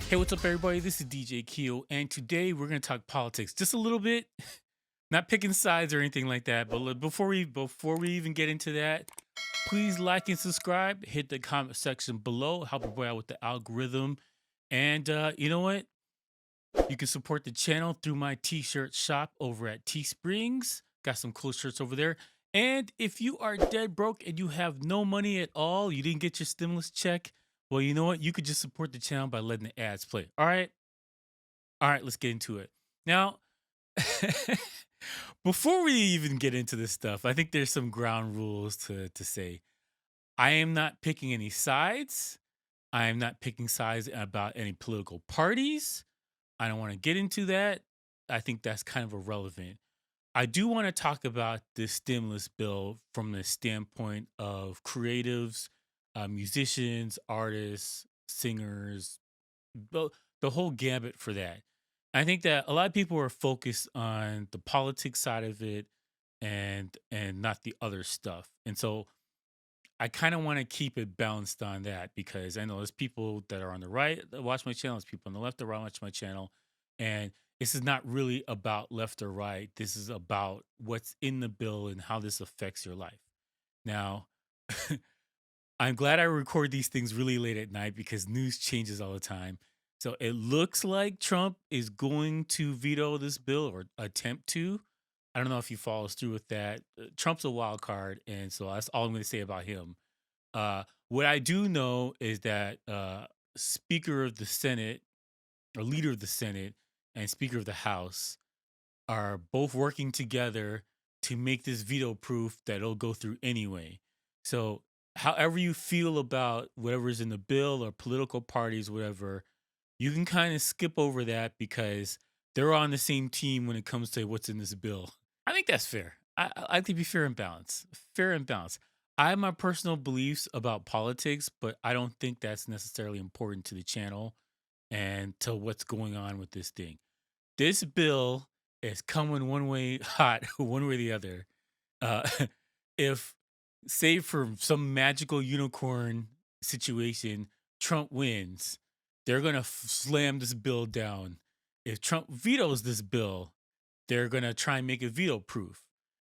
Hey, what's up, everybody? This is DJ Keo, and today we're going to talk politics just a little bit. Not picking sides or anything like that, but before we even get into that, please like and subscribe. Hit the comment section below. Help your boy out with the algorithm. And you know what? You can support the channel through my t-shirt shop over at Teesprings. Got some cool shirts over there. And if you are dead broke and you have no money at all, you didn't get your stimulus check, well, you know what? You could just support the channel by letting the ads play. All right? All right, let's get into it. Now, before we even get into this stuff, I think there's some ground rules to say. I am not picking any sides. I am not picking sides about any political parties. I don't want to get into that. I think that's kind of irrelevant. I do want to talk about this stimulus bill from the standpoint of creatives, musicians, artists, singers, the, the whole gambit for that. I think that a lot of people are focused on the politics side of it and not the other stuff. And so I kind of want to keep it balanced on that because I know there's people that are on the right that watch my channel, there's people on the left that watch my channel. And this is not really about left or right. This is about what's in the bill and how this affects your life. Now, I'm glad I record these things really late at night because news changes all the time. So it looks like Trump is going to veto this bill or attempt to. I don't know if he follows through with that. Trump's a wild card, and so that's all I'm going to say about him. What I do know is that Speaker of the Senate or Leader of the Senate and Speaker of the House are both working together to make this veto proof that it'll go through anyway. So, however you feel about whatever's in the bill or political parties, whatever, you can kind of skip over that because they're on the same team when it comes to what's in this bill. I think that's fair. I like to be fair and balanced. Fair and balanced. I have my personal beliefs about politics, but I don't think that's necessarily important to the channel and to what's going on with this thing. This bill is coming one way hot, one way or the other. Uh, if, say, for some magical unicorn situation, Trump wins, they're going to slam this bill down. If Trump vetoes this bill, they're going to try and make it veto proof.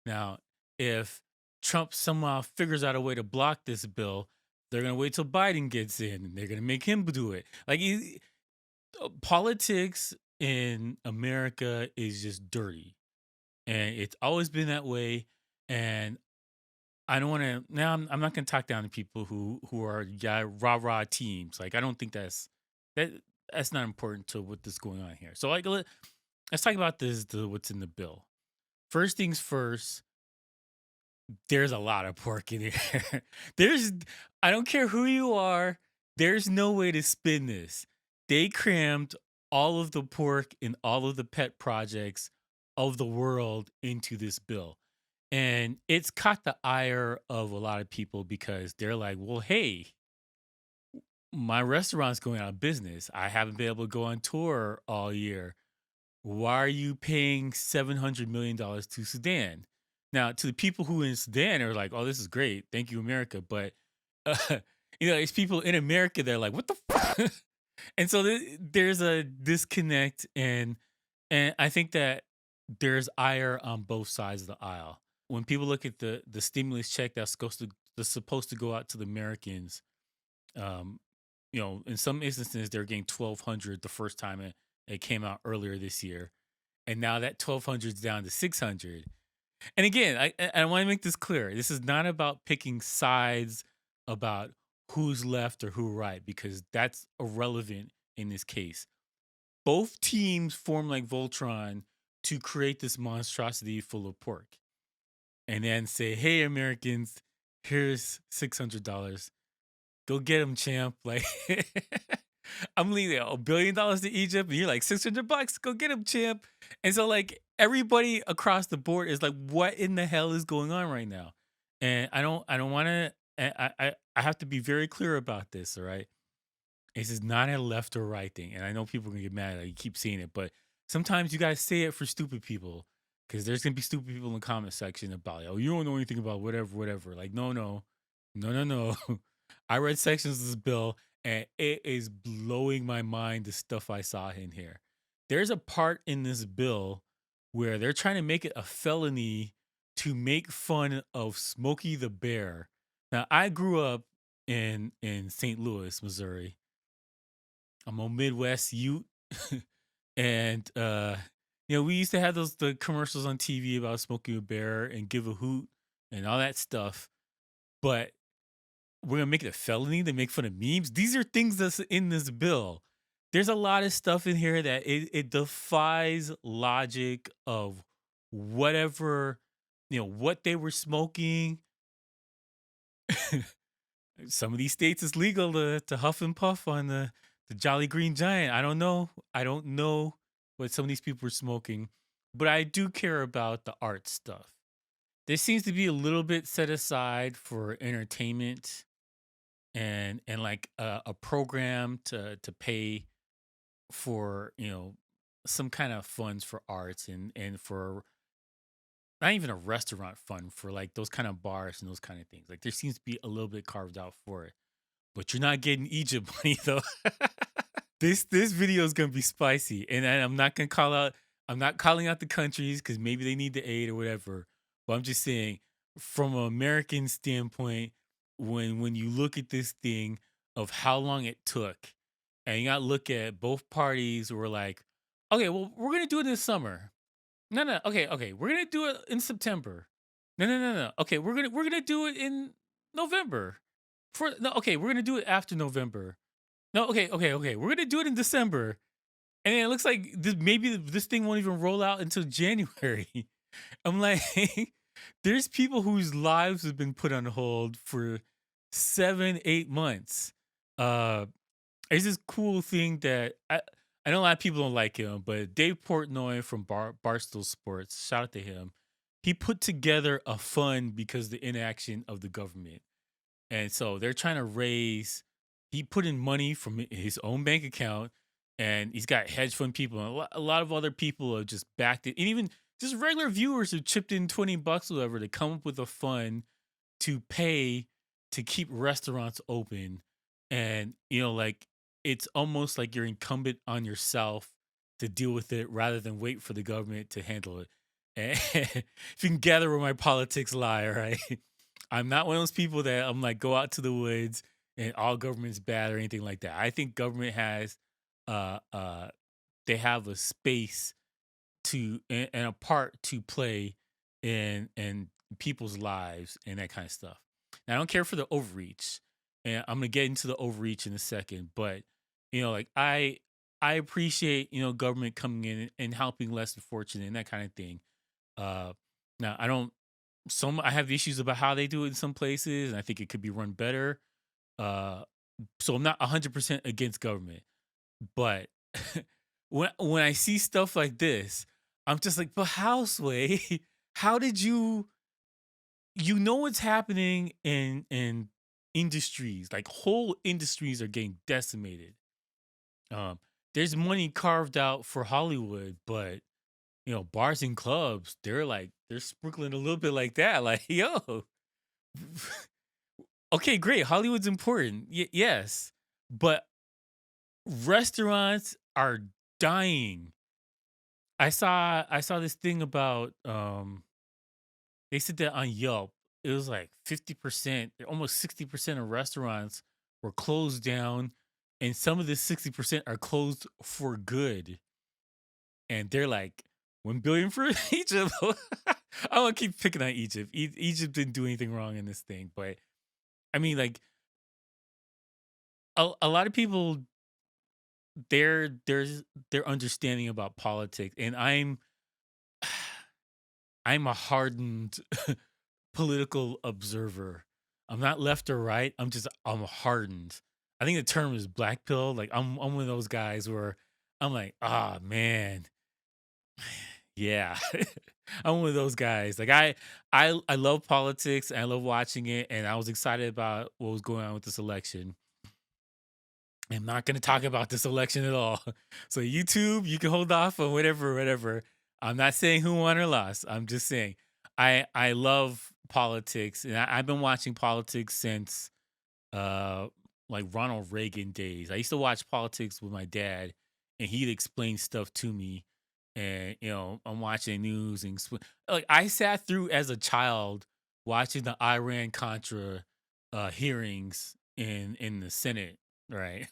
Now, if Trump somehow figures out a way to block this bill, they're going to wait till Biden gets in and they're going to make him do it. Politics in America is just dirty, and it's always been that way. And I don't want to now. I'm not going to talk down to people who are rah rah teams. Like I don't think that that's not important to what is going on here. So let's talk about what's in the bill. First things first. There's a lot of pork in here. there's I don't care who you are. There's no way to spin this. They crammed all of the pork and all of the pet projects of the world into this bill. And it's caught the ire of a lot of people because they're like, well, hey, my restaurant's going out of business. I haven't been able to go on tour all year. Why are you paying $700 million to Sudan? Now, to the people who in Sudan are like, oh, this is great. Thank you, America. But, uh, it's people in America that are like, what the fuck? And so there's a disconnect. And I think that there's ire on both sides of the aisle. When people look at the stimulus check that's supposed to go out to the Americans, um, in some instances they're getting 1,200 the first time it came out earlier this year, and now that 1,200 is down to 600. And again, I want to make this clear: this is not about picking sides about who's left or who right because that's irrelevant in this case. Both teams form like Voltron to create this monstrosity full of pork, and then say, "Hey, Americans, here's $600. Go get him, champ." Like I'm leaving $1 billion to Egypt, and you're like $600. Go get him, champ. And so like everybody across the board is like, what in the hell is going on right now? And I don't want to. I have to be very clear about this. All right, this is not a left or right thing, and I know people are gonna get mad. You keep saying it, but sometimes you guys say it for stupid people because there's gonna be stupid people in the comment section about, oh, you don't know anything about whatever, whatever. Like, no, no, no, no, no. I read sections of this bill, and it is blowing my mind the stuff I saw in here. There's a part in this bill where they're trying to make it a felony to make fun of Smokey the Bear. Now, I grew up in St. Louis, Missouri. I'm a Midwest Ute, and we used to have the commercials on TV about Smokey the Bear and Give a Hoot and all that stuff. But we're gonna make it a felony to make fun of memes. These are things that's in this bill. There's a lot of stuff in here that it defies logic of whatever, what they were smoking. Some of these states it's legal to huff and puff on the Jolly Green Giant. I don't know. I don't know what some of these people were smoking, but I do care about the art stuff. There seems to be a little bit set aside for entertainment and like a program to pay for some kind of funds for arts and for not even a restaurant fund for like those kind of bars and those kind of things. Like there seems to be a little bit carved out for it, but you're not getting Egypt money though. This video is gonna be spicy, and I'm not gonna call out. I'm not calling out the countries because maybe they need the aid or whatever. But I'm just saying, from an American standpoint, when you look at this thing of how long it took, and you got to look at both parties who were like, okay, well, we're gonna do it this summer. No, no, okay, we're gonna do it in September. No, no, no, no. Okay, we're gonna do it in November. For no, okay, we're gonna do it after November. No, okay. We're gonna do it in December, and then it looks like maybe this thing won't even roll out until January. I'm like, there's people whose lives have been put on hold for 7, 8 months. Uh, there's this cool thing that I know a lot of people don't like him, but Dave Portnoy from Barstool Sports, shout out to him. He put together a fund because of the inaction of the government. And so they're trying to raise, he put in money from his own bank account, and he's got hedge fund people and a lot of other people have just backed it. And even just regular viewers who chipped in 20 bucks or whatever to come up with a fund to pay to keep restaurants open. And, like it's almost like you're incumbent on yourself to deal with it rather than wait for the government to handle it. And if you can gather where my politics lie, right? I'm not one of those people that I'm like go out to the woods and all government's bad or anything like that. I think government has uh uh they have a space to and a part to play in people's lives and that kind of stuff. Now, I don't care for the overreach, and I'm gonna get into the overreach in a second. But like I appreciate government coming in and helping less fortunate and that kind of thing. Uh, Now I don't. Some I have issues about how they do it in some places, and I think it could be run better. Uh, so I'm not 100% against government, but when I see stuff like this, I'm just like, but how, Sway? How did you know what's happening in industries? Like whole industries are getting decimated. Um, there's money carved out for Hollywood, but bars and clubs, they're sprinkling a little bit like that. Like, yo, okay, great. Hollywood's important. Yes. But restaurants are dying. I saw this thing about they said that on Yelp. It was like 50%, almost 60% of restaurants were closed down, and some of the 60% are closed for good. And they're like 1 billion for Egypt. I want to keep picking on Egypt. Egypt didn't do anything wrong in this thing, but I mean, like a lot of people, their understanding about politics, and I'm a hardened political observer. I'm not left or right. I'm hardened. I think the term is black pill. Like I'm one of those guys where I'm like, ah man, yeah. I'm one of those guys. Like I love politics and I love watching it, and I was excited about what was going on with this election. I'm not going to talk about this election at all. So YouTube, you can hold off on whatever. I'm not saying who won or lost. I'm just saying I love politics, and I've been watching politics since uh like Ronald Reagan days. I used to watch politics with my dad, and he'd explain stuff to me. And I'm watching news and like I sat through as a child watching the Iran Contra hearings in the Senate. Right,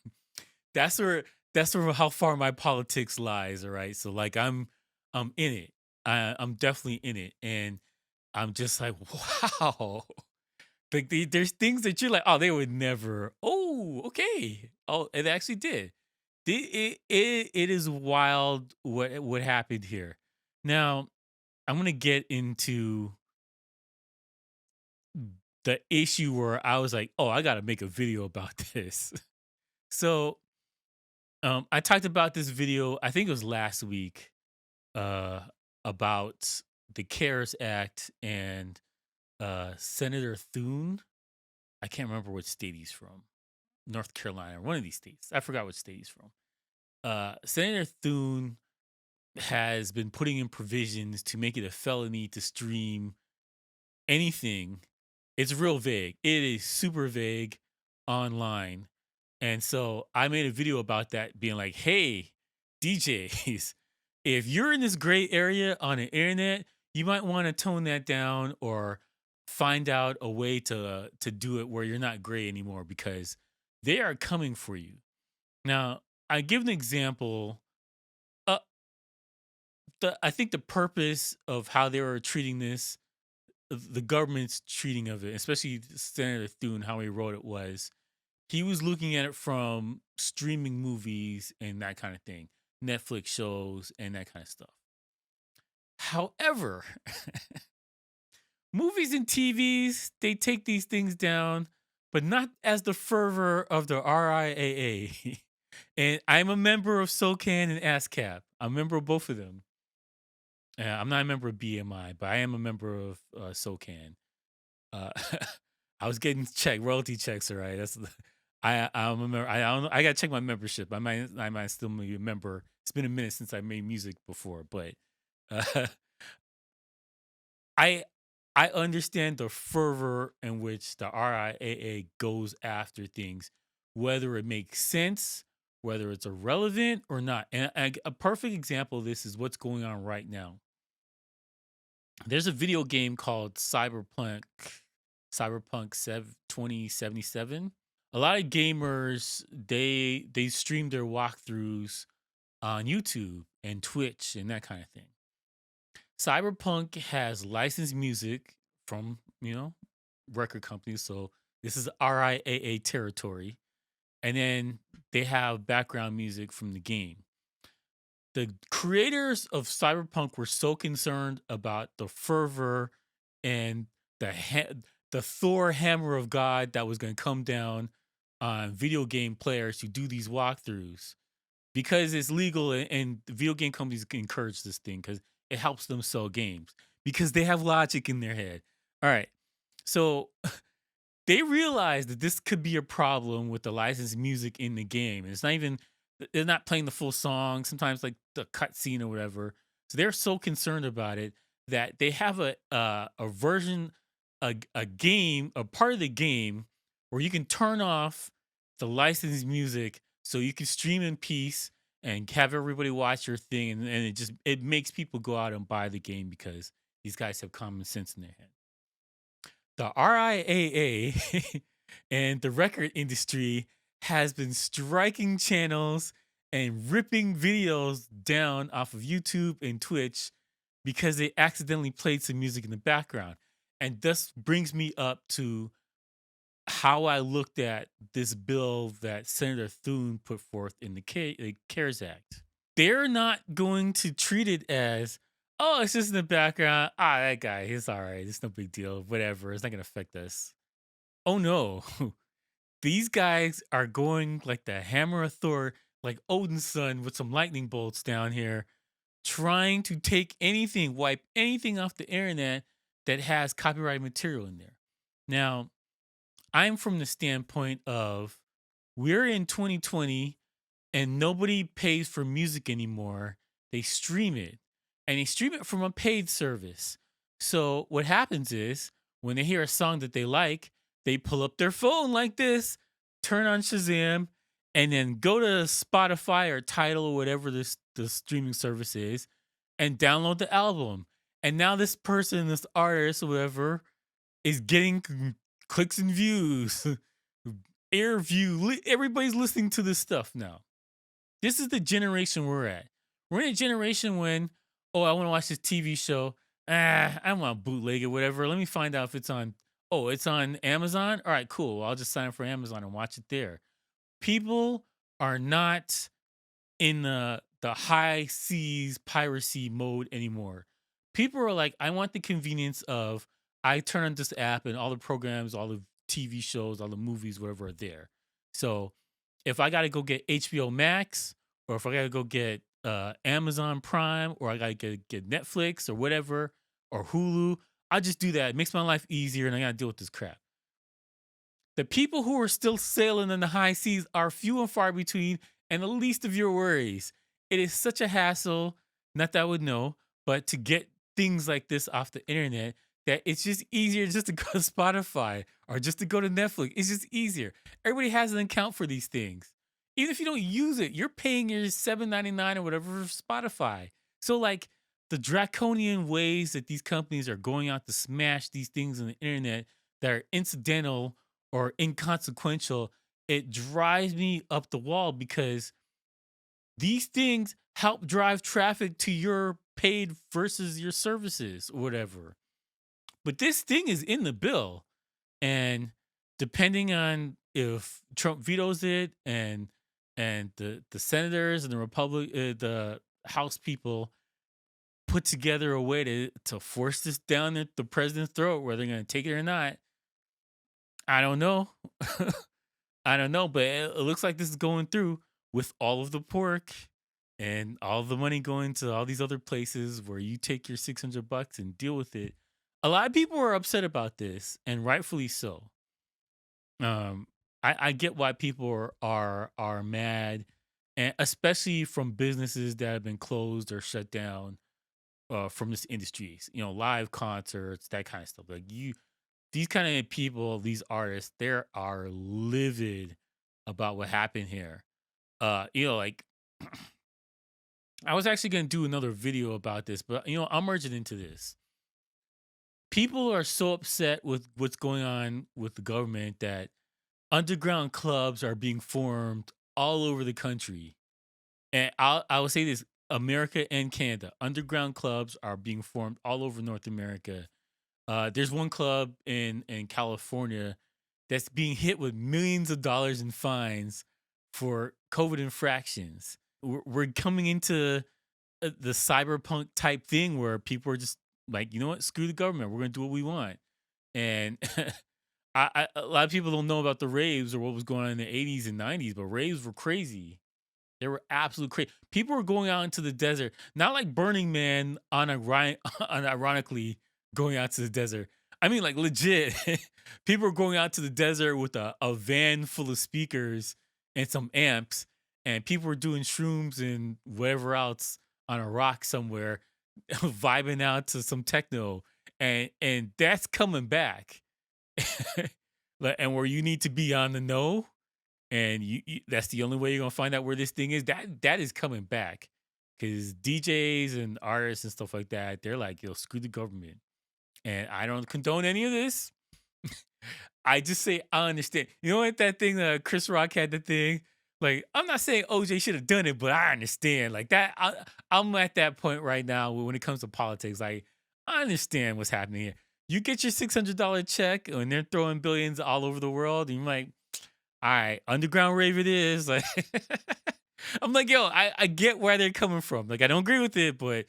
that's where that's where how far my politics lies. All right, so like I'm in it. I'm definitely in it, and I'm just like, wow. Like there's things that you're like, oh, they would never. Oh, okay. Oh, it actually did. It is wild what happened here. Now I'm gonna get into the issue where I was like, oh, I gotta make a video about this. So I talked about this video. I think it was last week. Uh, about the CARES Act and Senator Thune. I can't remember what state he's from. North Carolina, or one of these states. I forgot what state he's from. Senator Thune has been putting in provisions to make it a felony to stream anything. It's real vague. It is super vague online. And so I made a video about that being like, hey, DJs, if you're in this gray area on the internet, you might want to tone that down or find out a way to do it where you're not gray anymore because they are coming for you. Now, I give an example. Uh, I think the purpose of how they were treating this, the government's treating of it, especially Senator Thune, how he wrote it was he was looking at it from streaming movies and that kind of thing, Netflix shows and that kind of stuff. However, movies and TVs, they take these things down, but not as the fervor of the RIAA. And I'm a member of SOCAN and ASCAP. I'm a member of both of them. I'm not a member of BMI, but I am a member of SOCAN. Uh, I was getting royalty checks, all right. I'm a member. I don't know. I gotta check my membership. I might still be a member. It's been a minute since I made music before, but uh, I I understand the fervor in which the RIAA goes after things, whether it makes sense, whether it's irrelevant or not. And a perfect example of this is what's going on right now. There's a video game called Cyberpunk 2077. A lot of gamers they stream their walkthroughs on YouTube and Twitch and that kind of thing. Cyberpunk has licensed music from, record companies, so this is RIAA territory. And then they have background music from the game. The creators of Cyberpunk were so concerned about the fervor and the Thor hammer of God that was going to come down on video game players who do these walkthroughs because it's legal and the video game companies encourage this thing because it helps them sell games because they have logic in their head. All right. So they realized that this could be a problem with the licensed music in the game. And it's not even they're not playing the full song, sometimes like the cutscene or whatever. So they're so concerned about it that they have a version, a game, a part of the game where you can turn off the licensed music so you can stream in peace and have everybody watch your thing and it makes people go out and buy the game because these guys have common sense in their head. The RIAA and the record industry has been striking channels and ripping videos down off of YouTube and Twitch because they accidentally played some music in the background. And this brings me up to how I looked at this bill that Senator Thune put forth in the CARES Act. They're not going to treat it as, oh, it's just in the background. Ah, that guy, he's all right. It's no big deal. Whatever. It's not going to affect us. Oh, no. These guys are going like the hammer of Thor, like Odin's son with some lightning bolts down here, trying to take anything, wipe anything off the internet that has copyright material in there. Now, I'm from the standpoint of we're in 2020 and nobody pays for music anymore. They stream it and they stream it from a paid service. So what happens is when they hear a song that they like, they pull up their phone like this, turn on Shazam, and then go to Spotify or Tidal or whatever the streaming service is, and download the album. And now this person, this artist, whoever, is getting clicks and views, air view. Everybody's listening to this stuff now. This is the generation we're at. We're in a generation when, oh, I want to watch this TV show. I want to bootleg it, whatever. Let me find out if it's on. Oh, it's on Amazon. All right, cool. Well, I'll just sign up for Amazon and watch it there. People are not in the high seas piracy mode anymore. People are like, I want the convenience of I turn on this app and all the programs, all the TV shows, all the movies, whatever are there. So if I gotta go get HBO Max, or if I gotta go get Amazon Prime, or I gotta get Netflix or whatever, or Hulu, I just do that. It makes my life easier and I gotta deal with this crap. The people who are still sailing in the high seas are few and far between and the least of your worries. It is such a hassle, not that I would know, but to get things like this off the internet, that it's just easier just to go to Spotify or just to go to Netflix. It's just easier. Everybody has an account for these things. Even if you don't use it, you're paying your $7.99 or whatever for Spotify. So like the draconian ways that these companies are going out to smash these things on the internet that are incidental or inconsequential, it drives me up the wall because these things help drive traffic to your paid versus your services or whatever. But this thing is in the bill. And depending on if Trump vetoes it and the senators and the House people put together a way to force this down the president's throat, whether they're going to take it or not, I don't know. I don't know, but it looks like this is going through with all of the pork and all the money going to all these other places where you take your $600 and deal with it. A lot of people are upset about this, and rightfully so. Um, I get why people are mad, and especially from businesses that have been closed or shut down from this industries. You know, live concerts, that kind of stuff. Like these kind of people, these artists, they are livid about what happened here. Like I was actually gonna do another video about this, but I'm merging into this. People are so upset with what's going on with the government that underground clubs are being formed all over the country. And I will say this: America and Canada, underground clubs are being formed all over North America. There's one club in California that's being hit with millions of dollars in fines for COVID infractions. We're coming into the cyberpunk type thing where people are just like, you know what, screw the government. We're gonna do what we want. And a lot of people don't know about the raves or what was going on in the 80s and 90s, but raves were crazy. They were absolute crazy. People were going out into the desert, not like Burning Man unironically going out to the desert. I mean, like legit. People were going out to the desert with a van full of speakers and some amps, and people were doing shrooms and whatever else on a rock somewhere, vibing out to some techno, and that's coming back. And where you need to be on the know, and that's the only way you're gonna find out where this thing is. That is coming back because DJs and artists and stuff like that, they're like, yo, screw the government. And I don't condone any of this. I just say I understand. You know what, that thing that Chris Rock had, the thing. Like, I'm not saying OJ should have done it, but I understand. Like that, I'm at that point right now when it comes to politics. Like, I understand what's happening here. You get your $600 check, and they're throwing billions all over the world, and you're like, all right, underground rave it is. Like, I'm like, yo, I get where they're coming from. Like, I don't agree with it, but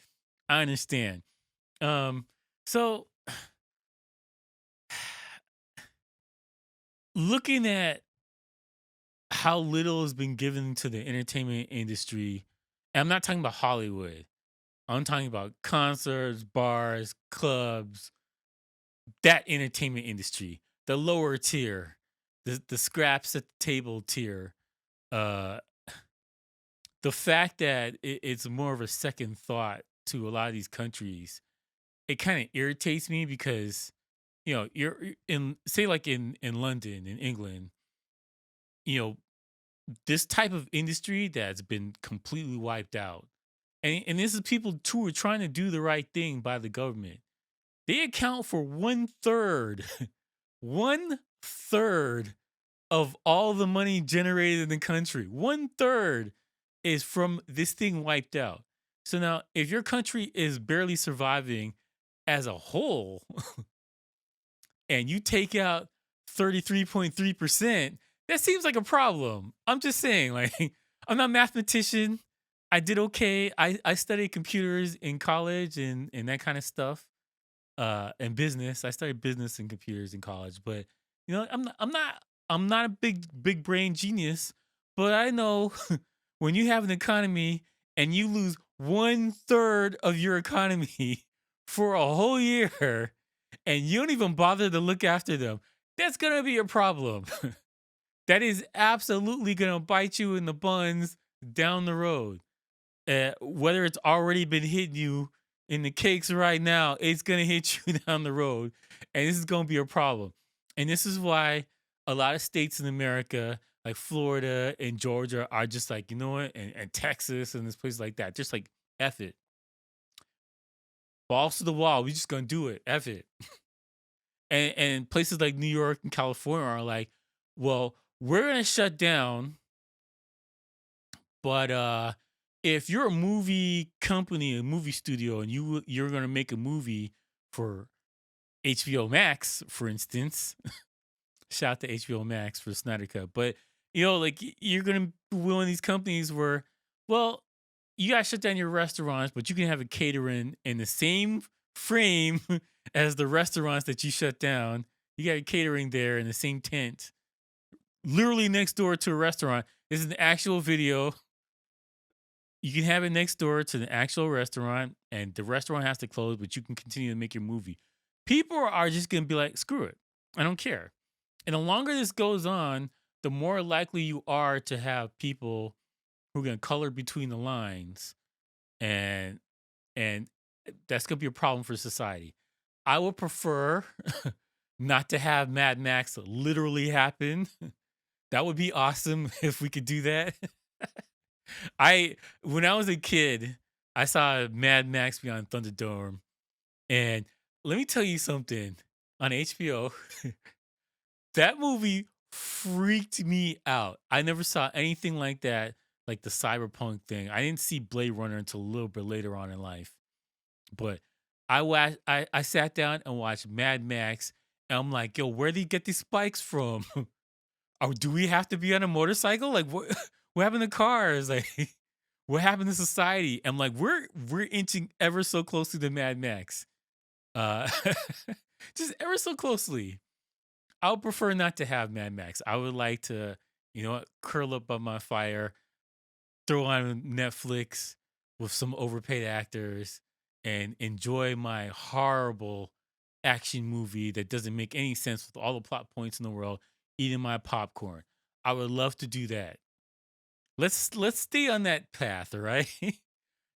I understand. So looking at how little has been given to the entertainment industry, and I'm not talking about Hollywood. I'm talking about concerts, bars, clubs, that entertainment industry, the lower tier, the scraps at the table tier. Uh, the fact that it's more of a second thought to a lot of these countries, it kind of irritates me because you're in, say, like in London, in England, you know, this type of industry that's been completely wiped out. And this is people who are trying to do the right thing by the government. They account for one third, one third of all the money generated in the country. One third is from this thing wiped out. So now, if your country is barely surviving as a whole, and you take out 33.3%, that seems like a problem. I'm just saying, like, I'm not a mathematician. I did okay. I studied computers in college and that kind of stuff. And business. I studied business and computers in college, but I'm not a big brain genius, but I know when you have an economy and you lose one third of your economy for a whole year and you don't even bother to look after them, that's gonna be a problem. That is absolutely gonna bite you in the buns down the road. Whether it's already been hitting you in the cakes right now, it's gonna hit you down the road, and this is gonna be a problem. And this is why a lot of states in America, like Florida and Georgia, are just like, you know what, and Texas and this place like that, just like F it, balls to the wall. We just gonna do it, F it. And places like New York and California are like, well, we're gonna shut down, but if you're a movie company, a movie studio, and you're gonna make a movie for HBO Max, for instance, shout out to HBO Max for Snyder Cut. But like you're gonna be one of these companies where, well, you gotta shut down your restaurants, but you can have a catering in the same frame as the restaurants that you shut down. You got a catering there in the same tent, literally next door to a restaurant. This is an actual video. You can have it next door to the actual restaurant, and the restaurant has to close, but you can continue to make your movie. People are just gonna be like, screw it. I don't care. And the longer this goes on, the more likely you are to have people who are gonna color between the lines, and and that's gonna be a problem for society. I would prefer not to have Mad Max literally happen. That would be awesome if we could do that. I When I was a kid, I saw Mad Max Beyond Thunderdome, and let me tell you something. On HBO, that movie freaked me out. I never saw anything like that, like the cyberpunk thing. I didn't see Blade Runner until a little bit later on in life, but I sat down and watched Mad Max, and I'm like, yo, where did he get these spikes from? Oh, do we have to be on a motorcycle? Like what? What happened to cars? Like what happened to society? I'm like, we're inching ever so closely to Mad Max. Uh, just ever so closely. I would prefer not to have Mad Max. I would like to, curl up by my fire, throw on Netflix with some overpaid actors, and enjoy my horrible action movie that doesn't make any sense with all the plot points in the world, eating my popcorn. I would love to do that. Let's stay on that path, all right?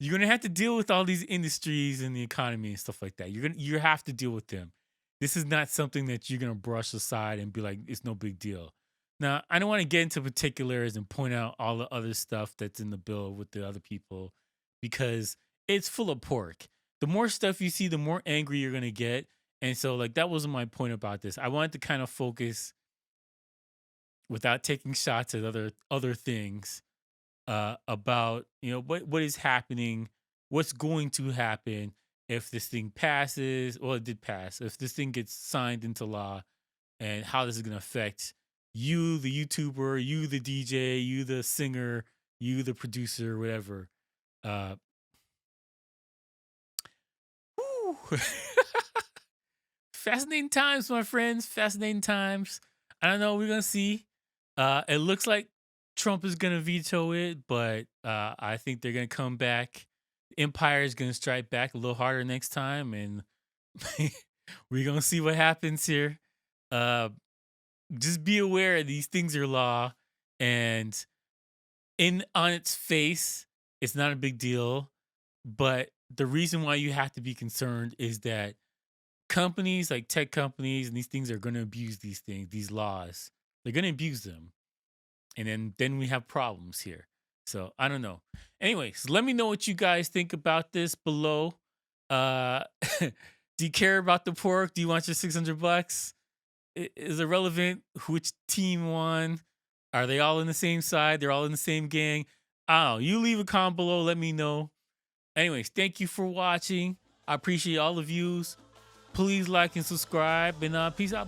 You're gonna have to deal with all these industries and the economy and stuff like that. You have to deal with them. This is not something that you're gonna brush aside and be like, it's no big deal. Now, I don't want to get into particulars and point out all the other stuff that's in the bill with the other people because it's full of pork. The more stuff you see, the more angry you're gonna get. And so, like, that wasn't my point about this. I wanted to kind of focus without taking shots at other things about what is happening, what's going to happen if this thing passes. Well, it did pass. If this thing gets signed into law, and how this is going to affect you, the YouTuber, you, the DJ, you, the singer, you, the producer, whatever. Uh, whew. Fascinating times, my friends. Fascinating times. I don't know. We're gonna see. It looks like Trump is gonna veto it, but I think they're gonna come back. Empire is gonna strike back a little harder next time, and we're gonna see what happens here. Uh, just be aware these things are law, and in on its face, it's not a big deal. But the reason why you have to be concerned is that companies like tech companies and these things are going to abuse these things, these laws. They're going to abuse them. and then we have problems here. So I don't know. Anyways, let me know what you guys think about this below. Do you care about the pork? Do you want your $600? Is it relevant which team won? Are they all in the same side? They're all in the same gang. I don't know. You leave a comment below. Let me know. Anyways, thank you for watching. I appreciate all the views. Please like and subscribe, and peace out.